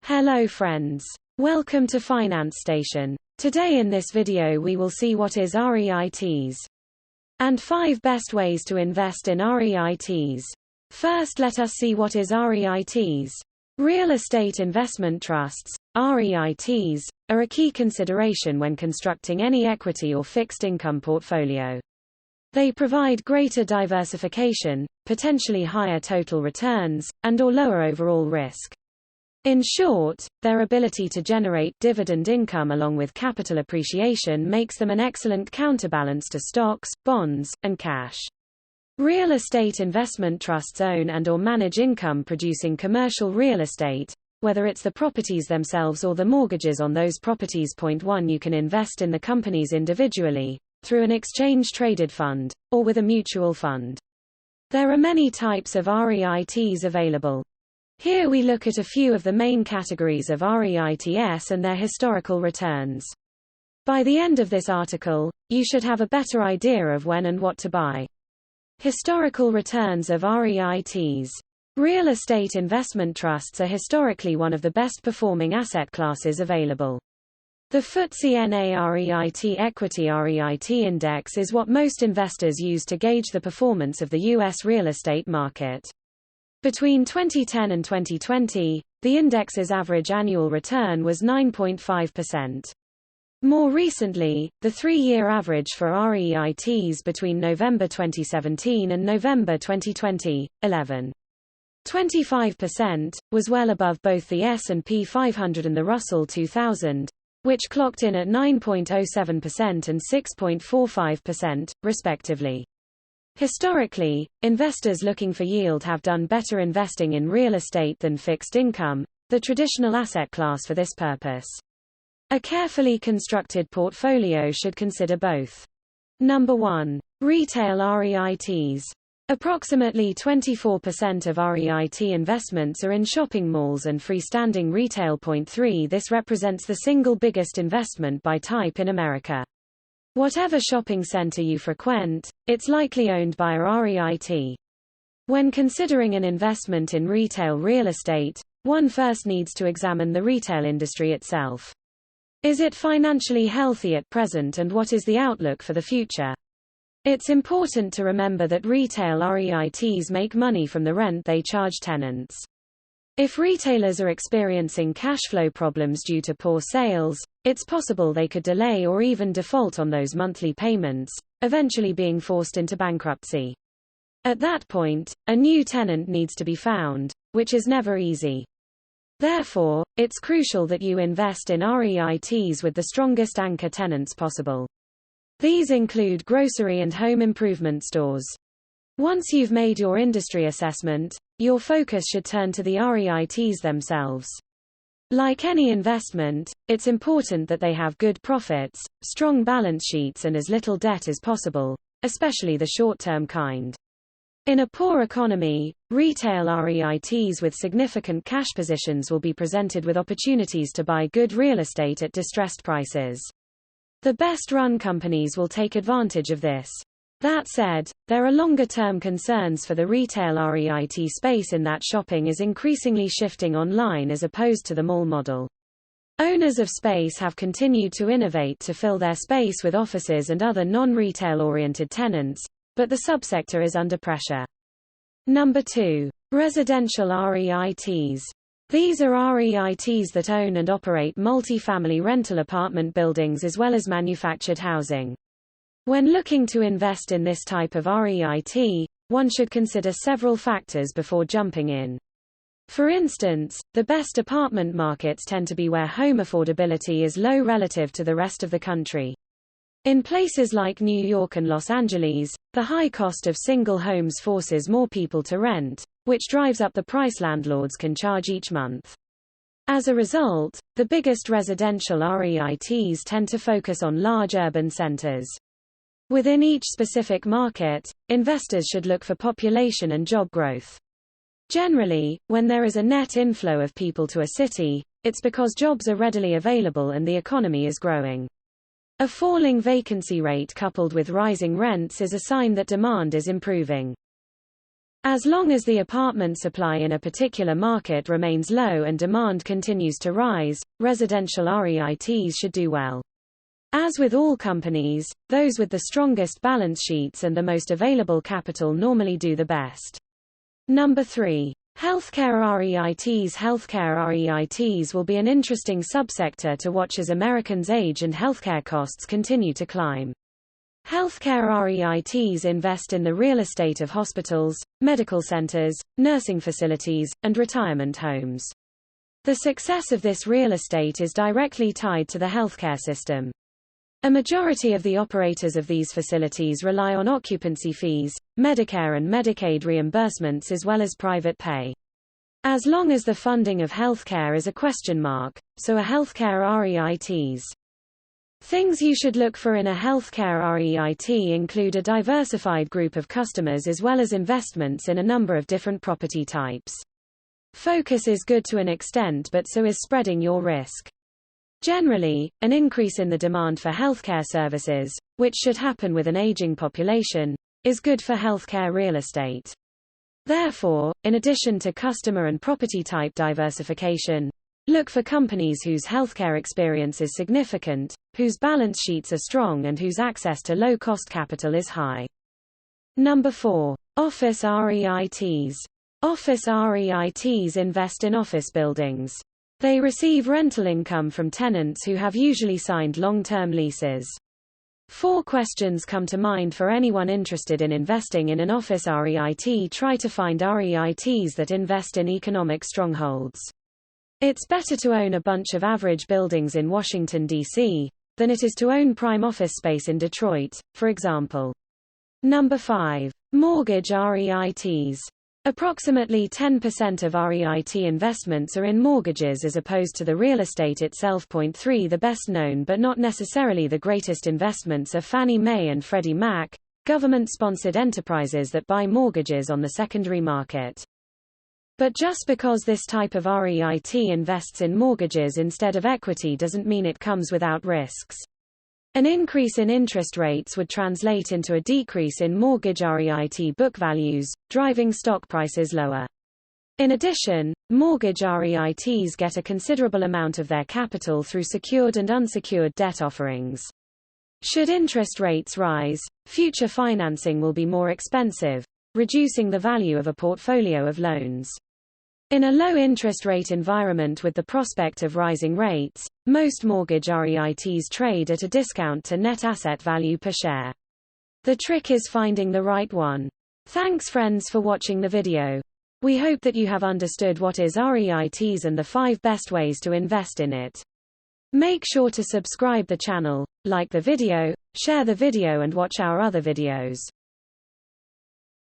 Hello friends. Welcome to Finance Station. Today in this video we will see what is REITs and 5 best ways to invest in REITs. First, let us see what is REITs. Real estate investment trusts, REITs, are a key consideration when constructing any equity or fixed income portfolio. They provide greater diversification, potentially higher total returns, and/or lower overall risk. In short, their ability to generate dividend income along with capital appreciation makes them an excellent counterbalance to stocks, bonds, and cash. Real estate investment trusts own and/or manage income-producing commercial real estate, whether it's the properties themselves or the mortgages on those properties. 1. You can invest in the companies individually, through an exchange-traded fund, or with a mutual fund. There are many types of REITs available. Here we look at a few of the main categories of REITs and their historical returns. By the end of this article, you should have a better idea of when and what to buy. Historical returns of REITs. Real estate investment trusts are historically one of the best performing asset classes available. The FTSE/NA REIT Equity REIT Index is what most investors use to gauge the performance of the U.S. real estate market. Between 2010 and 2020, the index's average annual return was 9.5%. More recently, the 3-year average for REITs between November 2017 and November 2020, 11.25%, was well above both the S&P 500 and the Russell 2000, which clocked in at 9.07% and 6.45%, respectively. Historically, investors looking for yield have done better investing in real estate than fixed income, the traditional asset class for this purpose. A carefully constructed portfolio should consider both. Number 1. Retail REITs. Approximately 24% of REIT investments are in shopping malls and freestanding retail. 3. This represents the single biggest investment by type in America. Whatever shopping center you frequent, it's likely owned by a REIT. When considering an investment in retail real estate, one first needs to examine the retail industry itself. Is it financially healthy at present, and what is the outlook for the future? It's important to remember that retail REITs make money from the rent they charge tenants. If retailers are experiencing cash flow problems due to poor sales, it's possible they could delay or even default on those monthly payments, eventually being forced into bankruptcy. At that point, a new tenant needs to be found, which is never easy. Therefore, it's crucial that you invest in REITs with the strongest anchor tenants possible. These include grocery and home improvement stores. Once you've made your industry assessment, your focus should turn to the REITs themselves. Like any investment, it's important that they have good profits, strong balance sheets, and as little debt as possible, especially the short-term kind. In a poor economy, retail REITs with significant cash positions will be presented with opportunities to buy good real estate at distressed prices. The best-run companies will take advantage of this. That said, there are longer-term concerns for the retail REIT space in that shopping is increasingly shifting online as opposed to the mall model. Owners of space have continued to innovate to fill their space with offices and other non-retail-oriented tenants, but the subsector is under pressure. Number 2. Residential REITs. These are REITs that own and operate multi-family rental apartment buildings as well as manufactured housing. When looking to invest in this type of REIT, one should consider several factors before jumping in. For instance, the best apartment markets tend to be where home affordability is low relative to the rest of the country. In places like New York and Los Angeles, the high cost of single homes forces more people to rent, which drives up the price landlords can charge each month. As a result, the biggest residential REITs tend to focus on large urban centers. Within each specific market, investors should look for population and job growth. Generally, when there is a net inflow of people to a city, it's because jobs are readily available and the economy is growing. A falling vacancy rate coupled with rising rents is a sign that demand is improving. As long as the apartment supply in a particular market remains low and demand continues to rise, residential REITs should do well. As with all companies, those with the strongest balance sheets and the most available capital normally do the best. Number 3. Healthcare REITs. Healthcare REITs will be an interesting subsector to watch as Americans age and healthcare costs continue to climb. Healthcare REITs invest in the real estate of hospitals, medical centers, nursing facilities, and retirement homes. The success of this real estate is directly tied to the healthcare system. A majority of the operators of these facilities rely on occupancy fees, Medicare and Medicaid reimbursements as well as private pay. As long as the funding of healthcare is a question mark, so are healthcare REITs. Things you should look for in a healthcare REIT include a diversified group of customers as well as investments in a number of different property types. Focus is good to an extent, but so is spreading your risk. Generally, an increase in the demand for healthcare services, which should happen with an aging population, is good for healthcare real estate. Therefore, in addition to customer and property type diversification, look for companies whose healthcare experience is significant, whose balance sheets are strong and whose access to low-cost capital is high. Number 4. Office REITs. Office REITs invest in office buildings. They receive rental income from tenants who have usually signed long-term leases. 4 questions come to mind for anyone interested in investing in an office REIT. Try to find REITs that invest in economic strongholds. It's better to own a bunch of average buildings in Washington, D.C., than it is to own prime office space in Detroit, for example. Number 5. Mortgage REITs. Approximately 10% of REIT investments are in mortgages as opposed to the real estate itself. 3. The best known but not necessarily the greatest investments are Fannie Mae and Freddie Mac, government-sponsored enterprises that buy mortgages on the secondary market. But just because this type of REIT invests in mortgages instead of equity doesn't mean it comes without risks. An increase in interest rates would translate into a decrease in mortgage REIT book values, driving stock prices lower. In addition, mortgage REITs get a considerable amount of their capital through secured and unsecured debt offerings. Should interest rates rise, future financing will be more expensive, reducing the value of a portfolio of loans. In a low-interest rate environment with the prospect of rising rates, most mortgage REITs trade at a discount to net asset value per share. The trick is finding the right one. Thanks friends for watching the video. We hope that you have understood what is REITs and the 5 best ways to invest in it. Make sure to subscribe the channel, like the video, share the video and watch our other videos.